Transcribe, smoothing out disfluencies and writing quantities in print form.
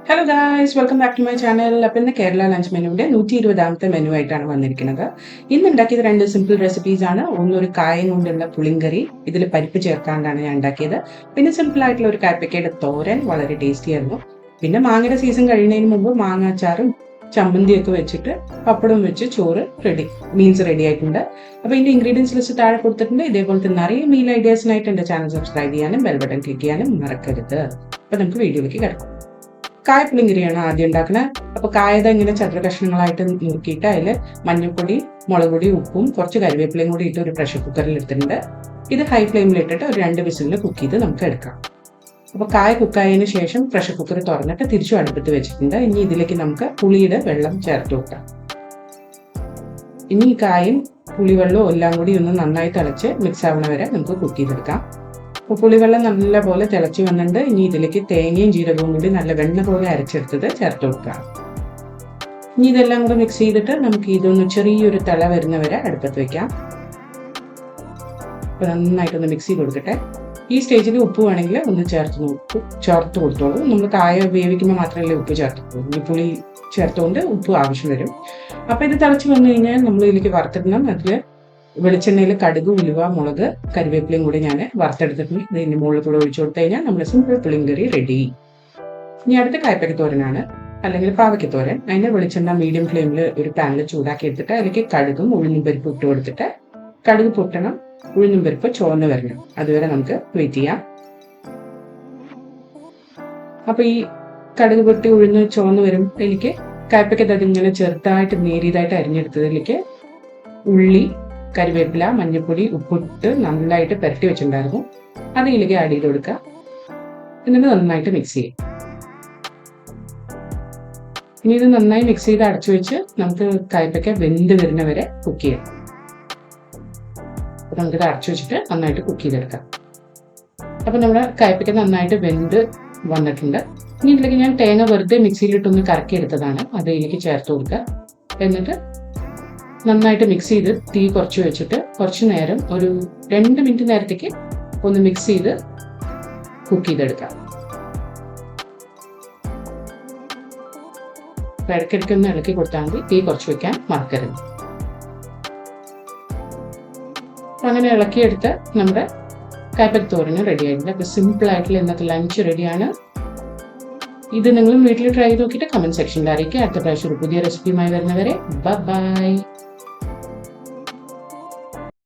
Hello guys, welcome back to my channel. അപ്പം ഇന്ന് Kerala lunch മെനുവിന്റെ 120ാമത്തെ മെനു ആയിട്ടാണ് വന്നിരിക്കുന്നത്. ഇന്ന് ഉണ്ടാക്കിയത് രണ്ട് സിമ്പിൾ റെസിപ്പീസ് ആണ്. ഒരു കായം കൊണ്ടുള്ള പുളിങ്കറി, ഇതിൽ പരിപ്പ് ചേർക്കാണ്ടാണ് ഞാൻ ഉണ്ടാക്കിയത്. പിന്നെ സിമ്പിൾ ആയിട്ടുള്ള ഒരു കായ്പക്കയുടെ തോരൻ, വളരെ ടേസ്റ്റി ആയിരുന്നു. പിന്നെ മാങ്ങയുടെ സീസൺ കഴിയുന്നതിന് മുമ്പ് മാങ്ങാച്ചാറും ചമ്മന്തിയൊക്കെ വെച്ചിട്ട് പപ്പടം വെച്ച് ചോറ് മീൽസ് റെഡി ആയിട്ടുണ്ട്. അപ്പോൾ ഇതിന്റെ ഇൻഗ്രീഡിയൻസ് ലിസ്റ്റ് താഴെ കൊടുത്തിട്ടുണ്ട്. ഇതേപോലത്തെ നിറയെ മീൽ ഐഡിയാസിനായിട്ട് എൻ്റെ ചാനൽ സബ്സ്ക്രൈബ് ചെയ്യാനും ബെൽ ബട്ടൺ ക്ലിക്ക് ചെയ്യാനും മറക്കരുത്. അപ്പോൾ നമുക്ക് വീഡിയോയിലേക്ക് കിടക്കാം. കായപ്പുളിങ്കരിയാണ് ആദ്യം ഉണ്ടാക്കുന്നത്. അപ്പോൾ കായത ഇങ്ങനെ ചതുര കഷ്ണങ്ങളായിട്ട് നുറുക്കിയിട്ട് അതിൽ മഞ്ഞൾപ്പൊടി, മുളക് പൊടി, ഉപ്പും കുറച്ച് കരിവേപ്പിലയും കൂടി ഇട്ട് ഒരു പ്രഷർ കുക്കറിൽ എടുത്തിട്ടുണ്ട്. ഇത് ഹൈ ഫ്ലെയിമിൽ ഇട്ടിട്ട് ഒരു 2 വിസിലിൽ കുക്ക് ചെയ്ത് നമുക്ക് എടുക്കാം. അപ്പോൾ കായ കുക്കായതിനു ശേഷം പ്രഷർ കുക്കർ തുറന്നിട്ട് തിരിച്ചു അടുപ്പത്ത് വെച്ചിട്ടുണ്ട്. ഇനി ഇതിലേക്ക് നമുക്ക് പുളിയുടെ വെള്ളം ചേർത്ത് വെക്കാം. ഇനി ഈ കായും പുളിവെള്ളവും എല്ലാം കൂടി ഒന്ന് നന്നായി തിളച്ച് മിക്സ് ആവണ വരെ നമുക്ക് കുക്ക് ചെയ്തെടുക്കാം. അപ്പോൾ പുളിവെള്ളം നല്ലപോലെ തിളച്ച് വന്നിട്ടുണ്ട്. ഇനി ഇതിലേക്ക് തേങ്ങയും ജീരകവും കൂടി നല്ല വെണ്ണ പോലെ അരച്ചെടുത്തത് ചേർത്ത് കൊടുക്കാം. ഇനി ഇതെല്ലാം കൂടെ മിക്സ് ചെയ്തിട്ട് നമുക്ക് ഇതൊന്ന് ചെറിയൊരു തിള വരുന്നവരെ അടുപ്പത്ത് വെക്കാം. അപ്പോൾ നന്നായിട്ടൊന്ന് മിക്സ് ചെയ്ത് കൊടുക്കട്ടെ. ഈ സ്റ്റേജിൽ ഉപ്പ് വേണമെങ്കിൽ ഒന്ന് ചേർത്ത് കൊടുത്തോളൂ. നമ്മൾ കായ വേവിക്കുമ്പോൾ മാത്രമല്ലേ ഉപ്പ് ചേർത്തുള്ളൂ. ഈ പുളി ചേർത്തുകൊണ്ട് ഉപ്പ് ആവശ്യം വരും. അപ്പോൾ ഇത് തിളച്ച് വന്നു കഴിഞ്ഞാൽ നമ്മൾ ഇതിലേക്ക് വറുത്തിടണം. അതിൽ വെളിച്ചെണ്ണയിൽ കടുക്, ഉലുവ, മുളക്, കരിവേപ്പിലയും കൂടി ഞാൻ വറുത്തെടുത്തിട്ടുണ്ട്. ഇതിൻ്റെ മുകളിൽ കൂടെ ഒഴിച്ചു കൊടുത്തു കഴിഞ്ഞാൽ നമ്മുടെ സിമ്പിൾ പുളിങ്കറി റെഡി. ഇനി അടുത്ത കായ്പക്ക തോരനാണ്, അല്ലെങ്കിൽ പാവയ്ക്ക തോരൻ. അതിൻ്റെ വെളിച്ചെണ്ണ മീഡിയം ഫ്ലെയിമിൽ ഒരു പാനിൽ ചൂടാക്കി എടുത്തിട്ട് അതിലേക്ക് കടുകും ഉഴുന്നും പരിപ്പും ഇട്ട് കൊടുത്തിട്ട് കടുക് പൊട്ടണം, ഉഴുന്നും പരിപ്പ് ചുവന്ന് വരണം. അതുവരെ നമുക്ക് വെയിറ്റ് ചെയ്യാം. അപ്പോൾ ഈ കടുക് പൊട്ടി ഉഴുന്ന് ചുവന്ന് വരുമ്പോഴേക്ക് കായ്പക്ക അതിങ്ങനെ ചെറുതായിട്ട് നേരിയതായിട്ട് അരിഞ്ഞെടുത്തതിലേക്ക് ഉള്ളി, കരിവേപ്പില, മഞ്ഞൾപ്പൊടി, ഉപ്പിട്ട് നന്നായിട്ട് പുരട്ടി വെച്ചിട്ടുണ്ടായിരുന്നു. അത് ഇതിലേക്ക് ആഡ് ചെയ്ത് കൊടുക്കുക. എന്നിട്ട് നന്നായിട്ട് മിക്സ് ചെയ്യും. ഇനി ഇത് നന്നായി മിക്സ് ചെയ്ത് അടച്ചു വെച്ച് നമുക്ക് കായ്പക്ക വെന്ത് വരുന്ന വരെ കുക്ക് ചെയ്യാം. അപ്പോൾ നമുക്കിത് അടച്ചു വെച്ചിട്ട് നന്നായിട്ട് കുക്ക് ചെയ്തെടുക്കാം. അപ്പോൾ നമ്മുടെ കായ്പക്ക നന്നായിട്ട് വെന്ത് വന്നിട്ടുണ്ട്. ഇനി ഇതിലേക്ക് ഞാൻ തേങ്ങ വെറുതെ മിക്സിയിലിട്ടൊന്ന് കറക്കി എടുത്തതാണ്. അത് ഇതിലേക്ക് ചേർത്ത് കൊടുക്കുക. എന്നിട്ട് നന്നായിട്ട് മിക്സ് ചെയ്ത് തീ കുറച്ച് വെച്ചിട്ട് കുറച്ച് നേരം, ഒരു 2 മിനിറ്റ് നേരത്തേക്ക് ഒന്ന് മിക്സ് ചെയ്ത് കുക്ക് ചെയ്തെടുക്കാം. ഇടയ്ക്കിടയ്ക്ക് ഒന്ന് ഇളക്കി കൊടുത്താൽ മതി. തീ കുറച്ച് വെക്കാൻ മറക്കരുത്. അങ്ങനെ ഇളക്കിയെടുത്ത് നമ്മുടെ കായ്പക്ക തോരന് റെഡി ആയിട്ടുണ്ട്. അപ്പോൾ സിമ്പിൾ ആയിട്ടുള്ള ഇന്നത്തെ ലഞ്ച് റെഡിയാണ്. ഇത് നിങ്ങളും വീട്ടിൽ ട്രൈ ചെയ്ത് നോക്കിയിട്ട് കമന്റ് സെക്ഷനിൽ അറിയിക്കുക. അടുത്ത പ്രാവശ്യം ഒരു പുതിയ റെസിപ്പിയുമായി വരുന്നവരെ ബൈ.